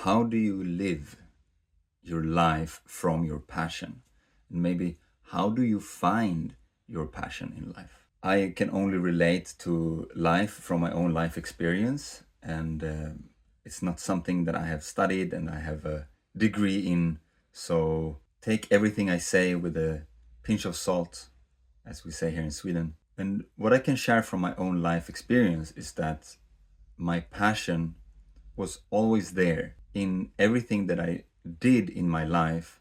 how do you live your life from your passion? And maybe how do you find your passion in life? I can only relate to life from my own life experience, and it's not something that I have studied and I have a degree in. So take everything I say with a pinch of salt, as we say here in Sweden. And what I can share from my own life experience is that my passion was always there in everything that I did in my life.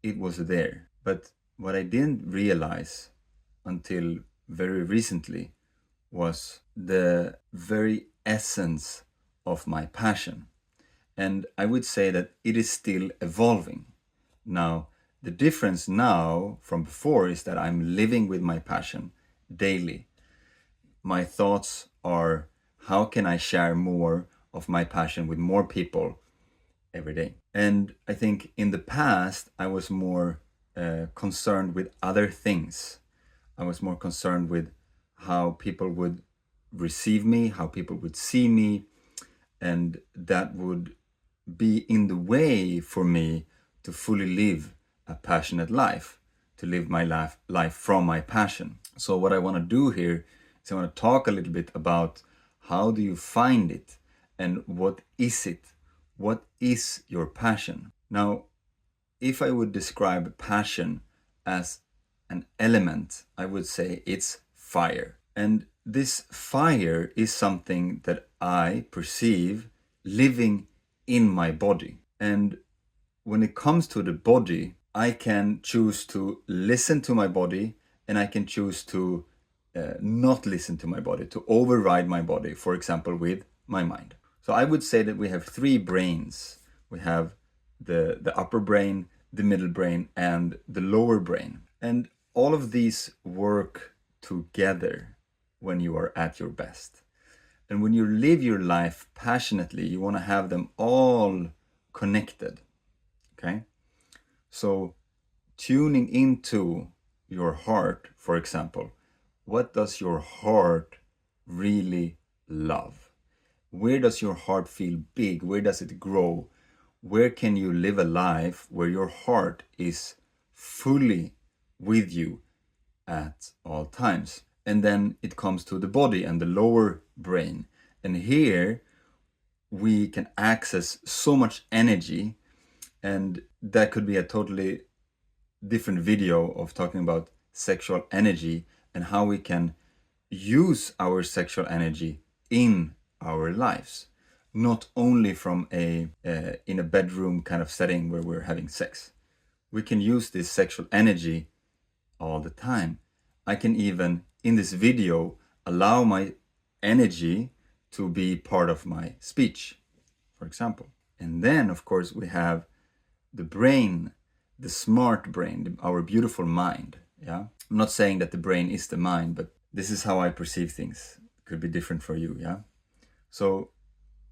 It was there. But what I didn't realize until very recently was the very essence of my passion. And I would say that it is still evolving. Now, the difference now from before is that I'm living with my passion daily. My thoughts are, how can I share more of my passion with more people every day? And I think in the past, I was more concerned with other things. I was more concerned with how people would receive me, how people would see me, and that would be in the way for me to fully live a passionate life, to live my life from my passion. So what I want to do here is I want to talk a little bit about how do you find it and what is it? What is your passion? Now, if I would describe passion as an element, I would say it's fire. And this fire is something that I perceive living in my body. And when it comes to the body, I can choose to listen to my body and I can choose to not listen to my body, to override my body, for example, with my mind. So I would say that we have three brains. We have the upper brain, the middle brain, and the lower brain. And all of these work together when you are at your best. And when you live your life passionately, you want to have them all connected. Okay? So tuning into your heart, for example, what does your heart really love? Where does your heart feel big? Where does it grow? Where can you live a life where your heart is fully with you at all times? And then it comes to the body and the lower brain. And here we can access so much energy, and that could be a totally different video of talking about sexual energy and how we can use our sexual energy in our lives, not only from a in a bedroom kind of setting where we're having sex. We can use this sexual energy all the time. I can even in this video allow my energy to be part of my speech, for example. And then of course we have the brain, the smart brain, our beautiful mind. Yeah, I'm not saying that the brain is the mind, but this is how I perceive things. It could be different for you. Yeah, so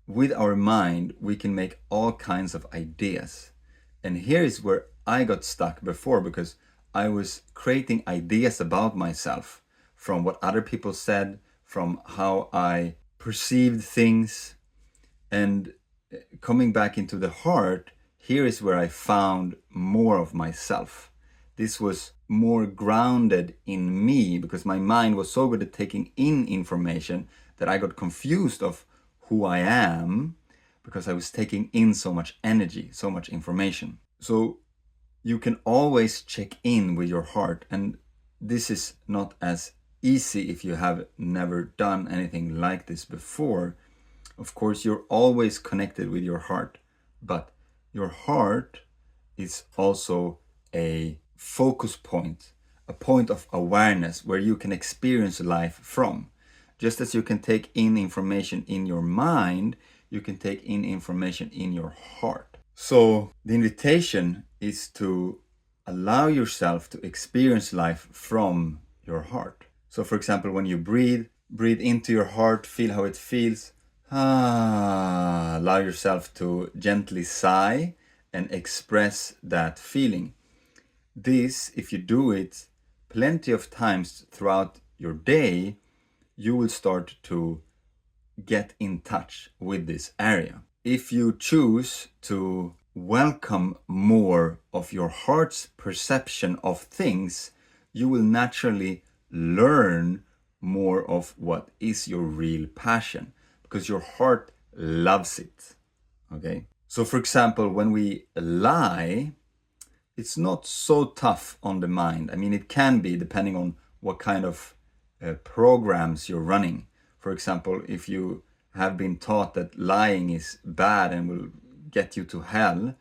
with our mind we can make all kinds of ideas, and here is where I got stuck before, because I was creating ideas about myself from what other people said, from how I perceived things. And coming back into the heart, here is where I found more of myself. This was more grounded in me, because my mind was so good at taking in information that I got confused of who I am, because I was taking in so much energy, so much information. So you can always check in with your heart, and this is not as easy if you have never done anything like this before. Of course, you're always connected with your heart, but your heart is also a focus point, a point of awareness where you can experience life from. Just as you can take in information in your mind, you can take in information in your heart. So the invitation is to allow yourself to experience life from your heart. So for example, when you breathe into your heart, feel how it feels. Allow yourself to gently sigh and express that feeling. This, if you do it plenty of times throughout your day, you will start to get in touch with this area. if you choose to welcome more of your heart's perception of things, you will naturally learn more of what is your real passion, because your heart loves it. Okay? So, for example, when we lie, it's not so tough on the mind. I mean, it can be depending on what kind of programs you're running. For example, if you have been taught that lying is bad and will get you to hell,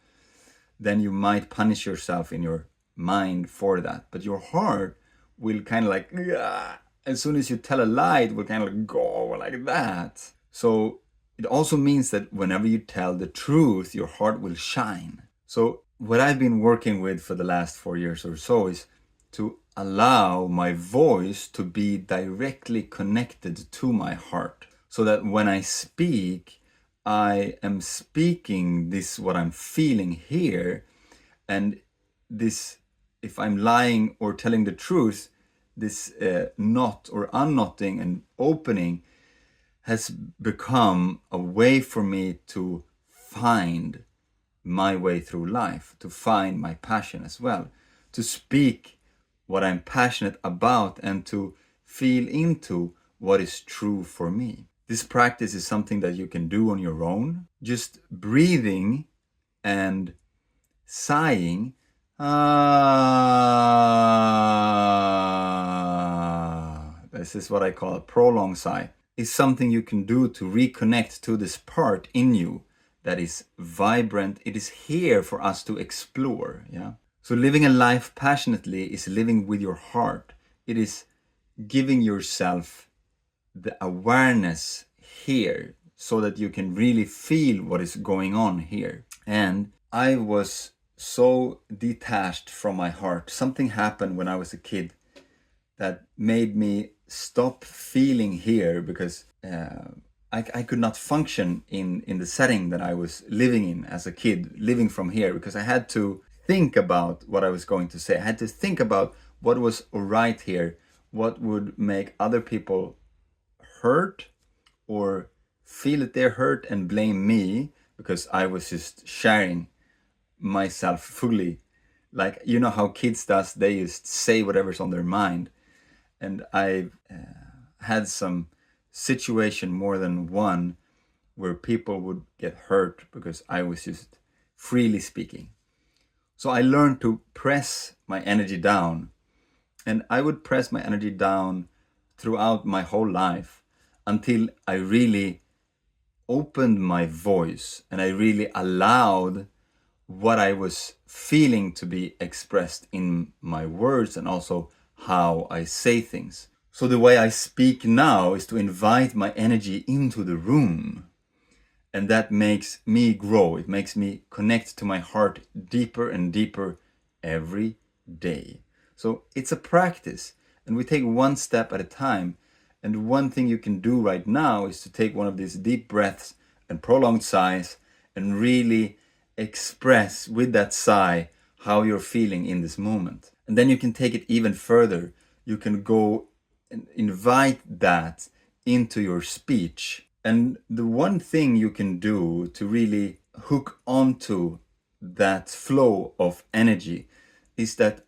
then you might punish yourself in your mind for that. But your heart will kind of like, "Ugh." As soon as you tell a lie, it will kind of like go like that. So it also means that whenever you tell the truth, your heart will shine. So what I've been working with for the last 4 years or so is to allow my voice to be directly connected to my heart, so that when I speak, I am speaking this what I'm feeling here, and this, if I'm lying or telling the truth, this knot or unknotting and opening has become a way for me to find my way through life, to find my passion as well, to speak what I'm passionate about, and to feel into what is true for me. This practice is something that you can do on your own, just breathing and sighing. This is what I call a prolonged sigh. Is something you can do to reconnect to this part in you that is vibrant. It is here for us to explore. Yeah. So living a life passionately is living with your heart. It is giving yourself the awareness here so that you can really feel what is going on here. And I was so detached from my heart. Something happened when I was a kid that made me stop feeling here, because I could not function in the setting that I was living in as a kid, living from here, because I had to think about what I was going to say. I had to think about what was right here, what would make other people hurt or feel that they're hurt and blame me because I was just sharing myself fully. Like, you know how kids does, they just say whatever's on their mind. And I've had some situation, more than one, where people would get hurt because I was just freely speaking. So I learned to press my energy down, and I would press my energy down throughout my whole life until I really opened my voice and I really allowed what I was feeling to be expressed in my words, and also how I say things. So the way I speak now is to invite my energy into the room, and that makes me grow. It makes me connect to my heart deeper and deeper every day. So it's a practice, and we take one step at a time. And one thing you can do right now is to take one of these deep breaths and prolonged sighs and really express with that sigh how you're feeling in this moment. And then you can take it even further. You can go and invite that into your speech. And the one thing you can do to really hook onto that flow of energy is that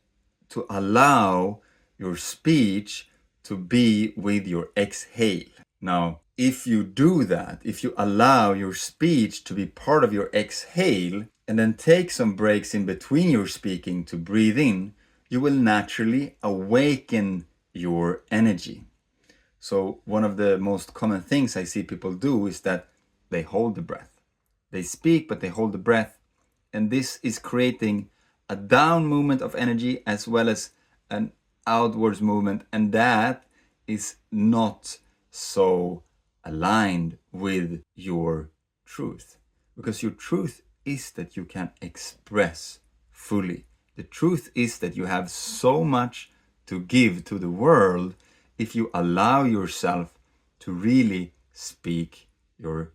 to allow your speech to be with your exhale. Now, if you do that, if you allow your speech to be part of your exhale, and then take some breaks in between your speaking to breathe in, you will naturally awaken your energy. So one of the most common things I see people do is that they hold the breath. They speak, but they hold the breath. And this is creating a down movement of energy as well as an outwards movement. And that is not so aligned with your truth. Because your truth is that you can express fully. The truth is that you have so much to give to the world if you allow yourself to really speak your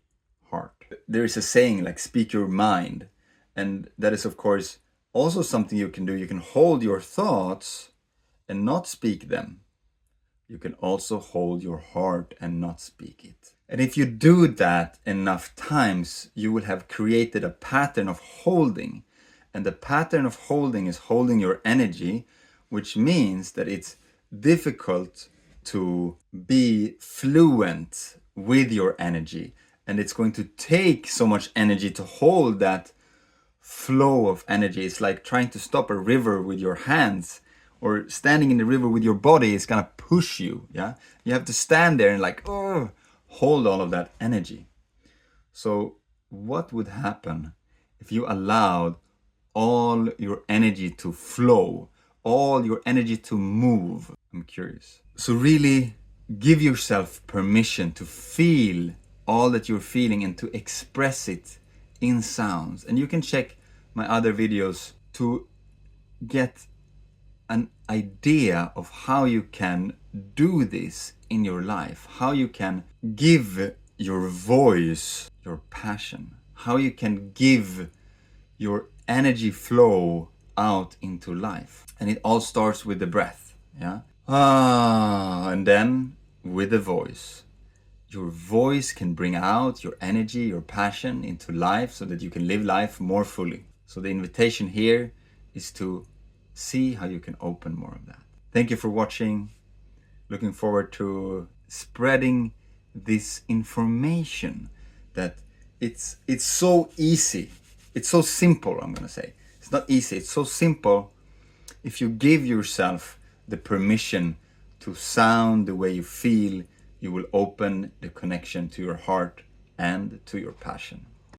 heart. There is a saying like speak your mind. And that is, of course, also something you can do. You can hold your thoughts and not speak them. You can also hold your heart and not speak it. And if you do that enough times, you will have created a pattern of holding. And the pattern of holding is holding your energy, which means that it's difficult to be fluent with your energy. And it's going to take so much energy to hold that flow of energy. It's like trying to stop a river with your hands, or standing in the river with your body is gonna push you. Yeah, you have to stand there and like, oh, hold all of that energy. So what would happen if you allowed all your energy to flow, all your energy to move? I'm curious. So really give yourself permission to feel all that you're feeling and to express it in sounds. And you can check my other videos to get an idea of how you can do this in your life, how you can give your voice your passion, how you can give your energy flow out into life. And it all starts with the breath. Yeah. And then with the voice. Your voice can bring out your energy, your passion into life so that you can live life more fully. So the invitation here is to see how you can open more of that. Thank you for watching. Looking forward to spreading this information that it's so easy. It's so simple, I'm going to say. It's not easy. It's so simple if you give yourself the permission to sound the way you feel. You will open the connection to your heart and to your passion.